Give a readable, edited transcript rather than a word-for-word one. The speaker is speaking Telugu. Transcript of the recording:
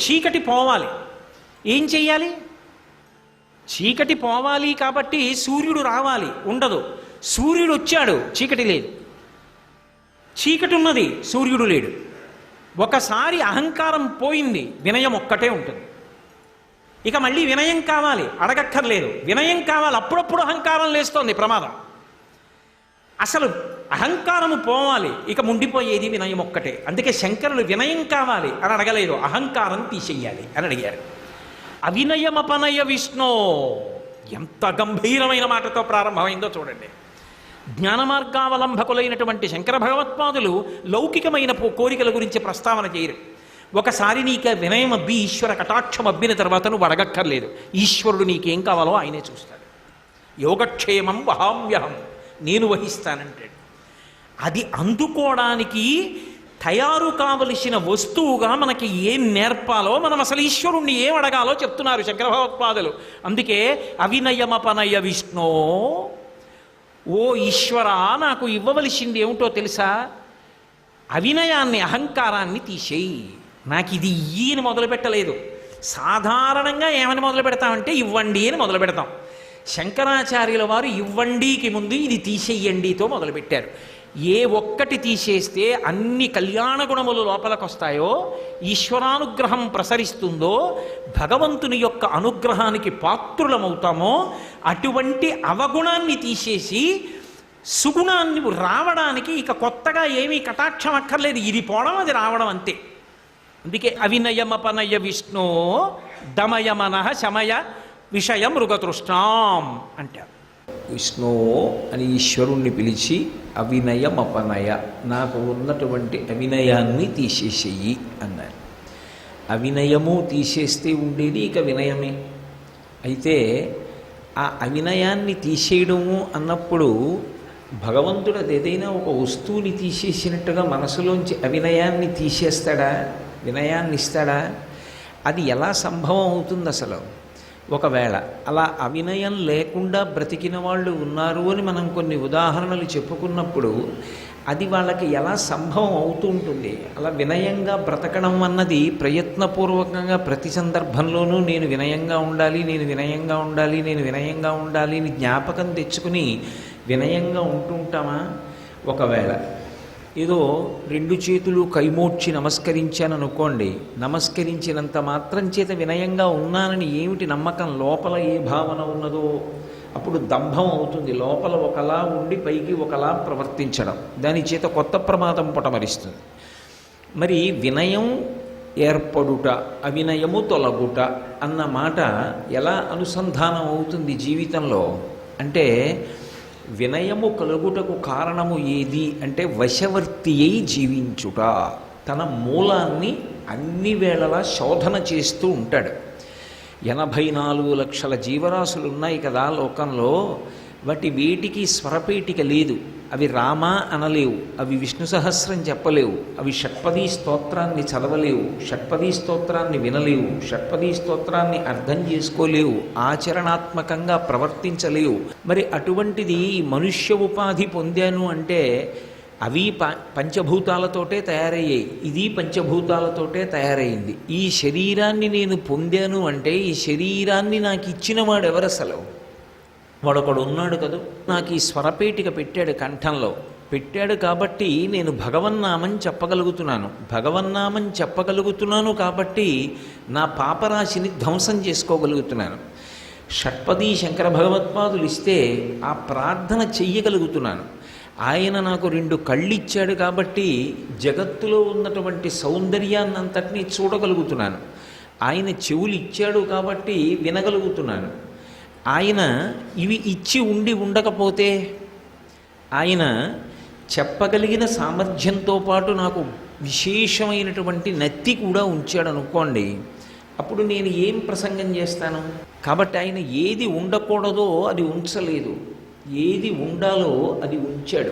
చీకటి పోవాలి. ఏం చెయ్యాలి? చీకటి పోవాలి కాబట్టి సూర్యుడు రావాలి, ఉండదు. సూర్యుడు వచ్చాడు, చీకటి లేదు. చీకటి ఉన్నది, సూర్యుడు లేడు. ఒకసారి అహంకారం పోయింది, వినయం ఒక్కటే ఉంటుంది. ఇక మళ్ళీ వినయం కావాలి, అడగక్కర్లేదు. వినయం కావాలి, అప్పుడప్పుడు అహంకారం లేస్తోంది, ప్రమాదం. అసలు అహంకారము పోవాలి, ఇక ముండిపోయేది వినయం ఒక్కటే. అందుకే శంకరులు వినయం కావాలి అని అడగలేదు, అహంకారం తీసేయాలి అని అడిగారు. అవినయమపనయ విష్ణో, ఎంత గంభీరమైన మాటతో ప్రారంభమైందో చూడండి. జ్ఞాన మార్గావలంబకులైనటువంటి శంకర భగవత్పాదులు లౌకికమైన కోరికల గురించి ప్రస్తావన చేయరు. ఒకసారి నీకు వినయం అబ్బి ఈశ్వర కటాక్షం అబ్బిన తర్వాత నువ్వు అడగక్కర్లేదు, ఈశ్వరుడు నీకేం కావాలో ఆయనే చూస్తాడు. యోగక్షేమం వహామ్యహం, నేను వహిస్తానంటాడు. అది అందుకోవడానికి తయారు కావలసిన వస్తువుగా మనకి ఏం నేర్పాలో, మనం అసలు ఈశ్వరుణ్ణి ఏం అడగాలో చెప్తున్నారు శంకర భగవత్పాదులు. అందుకే అవినయమపనయ విష్ణో, ఓ ఈశ్వరా, నాకు ఇవ్వవలసింది ఏమిటో తెలుసా? అవినయాన్ని, అహంకారాన్ని తీసేయి. నాకు ఇది ఇయ్యి అని మొదలు పెట్టలేదు. సాధారణంగా ఏమని మొదలు పెడతామంటే ఇవ్వండి అని మొదలు పెడతాం. శంకరాచార్యుల వారు ఇవ్వండికి ముందు ఇది తీసేయండితో మొదలుపెట్టారు. ఏ ఒక్కటి తీసేస్తే అన్ని కళ్యాణ గుణములు లోపలికి వస్తాయో, ఈశ్వరానుగ్రహం ప్రసరిస్తుందో, భగవంతుని యొక్క అనుగ్రహానికి పాత్రులమవుతామో, అటువంటి అవగుణాన్ని తీసేసి సుగుణాన్ని రావడానికి ఇక కొత్తగా ఏమీ కటాక్షం అక్కర్లేదు. ఇది పోవడం, అది రావడం, అంతే. అందుకే అవినయమపనయ విష్ణో దమయ మనః శమయ విషయ మృగతృష్ణాం అంటారు. విష్ణు అని ఈశ్వరుణ్ణి పిలిచి అవినయమపనయ, నాకు ఉన్నటువంటి అవినయాన్ని తీసేసేయి అన్నారు. అవినయము తీసేస్తే ఉండేది ఇక వినయమే. అయితే ఆ అవినయాన్ని తీసేయడము అన్నప్పుడు భగవంతుడు అది ఏదైనా ఒక వస్తువుని తీసేసినట్టుగా మనసులోంచి అవినయాన్ని తీసేస్తాడా, వినయాన్ని ఇస్తాడా? అది ఎలా సంభవం అవుతుంది అసలు? ఒకవేళ అలా అవినయం లేకుండా బ్రతికిన వాళ్ళు ఉన్నారు అని మనం కొన్ని ఉదాహరణలు చెప్పుకున్నప్పుడు అది వాళ్ళకి ఎలా సంభవం అవుతూ ఉంటుంది? అలా వినయంగా బ్రతకడం అన్నది ప్రయత్నపూర్వకంగా ప్రతి సందర్భంలోనూ నేను వినయంగా ఉండాలి, నేను వినయంగా ఉండాలి, నేను వినయంగా ఉండాలి అని జ్ఞాపకం తెచ్చుకుని వినయంగా ఉంటుంటామా? ఒకవేళ ఏదో రెండు చేతులు కైమోడ్చి నమస్కరించాను అనుకోండి, నమస్కరించినంత మాత్రం చేత వినయంగా ఉన్నానని ఏమిటి నమ్మకం? లోపల ఏ భావన ఉన్నదో అప్పుడు దంభం అవుతుంది. లోపల ఒకలా ఉండి పైకి ఒకలా ప్రవర్తించడం, దాని చేత కొత్త ప్రమాదం పొటమరిస్తుంది. మరి వినయం ఏర్పడుట, అవినయము తొలగుట అన్న మాట ఎలా అనుసంధానం అవుతుంది జీవితంలో అంటే, వినయము కలుగుటకు కారణము ఏది అంటే వశవర్తి అయి జీవించుట. తన మూలాన్ని అన్ని వేళలా శోధన చేస్తూ ఉంటాడు. 84 లక్షల జీవరాశులు ఉన్నాయి కదా లోకంలో. వేటికి స్వరపేటిక లేదు. అవి రామ అనలేవు, అవి విష్ణు సహస్రం చెప్పలేవు, అవి షట్పదీ స్తోత్రాన్ని చదవలేవు, షట్పదీ స్తోత్రాన్ని వినలేవు, షట్పదీ స్తోత్రాన్ని అర్థం చేసుకోలేవు, ఆచరణాత్మకంగా ప్రవర్తించలేవు. మరి అటువంటిది మనుష్య ఉపాధి పొందాను అంటే అవి పంచభూతాలతోటే తయారయ్యాయి, ఇది పంచభూతాలతోటే తయారైంది. ఈ శరీరాన్ని నేను పొందాను అంటే ఈ శరీరాన్ని నాకు ఇచ్చిన వాడు ఎవరు అసలు? వాడొకడు ఉన్నాడు కదా, నాకు ఈ స్వరపేటిక పెట్టాడు, కంఠంలో పెట్టాడు కాబట్టి నేను భగవన్నామం చెప్పగలుగుతున్నాను. భగవన్నామం చెప్పగలుగుతున్నాను కాబట్టి నా పాపరాశిని ధ్వంసం చేసుకోగలుగుతున్నాను. షట్పదీ శంకర భగవత్పాదులు ఇస్తే ఆ ప్రార్థన చెయ్యగలుగుతున్నాను. ఆయన నాకు 2 కళ్ళు ఇచ్చాడు కాబట్టి జగత్తులో ఉన్నటువంటి సౌందర్యాన్నంతటినీ చూడగలుగుతున్నాను. ఆయన చెవులు ఇచ్చాడు కాబట్టి వినగలుగుతున్నాను. ఆయన ఇవి ఇచ్చి ఉండకపోతే, ఆయన చెప్పగలిగిన సామర్థ్యంతో పాటు నాకు విశేషమైనటువంటి నత్తి కూడా ఉంచాడు అనుకోండి, అప్పుడు నేను ఏం ప్రసంగం చేస్తాను? కాబట్టి ఆయన ఏది ఉండకూడదో అది ఉంచలేదు, ఏది ఉండాలో అది ఉంచాడు.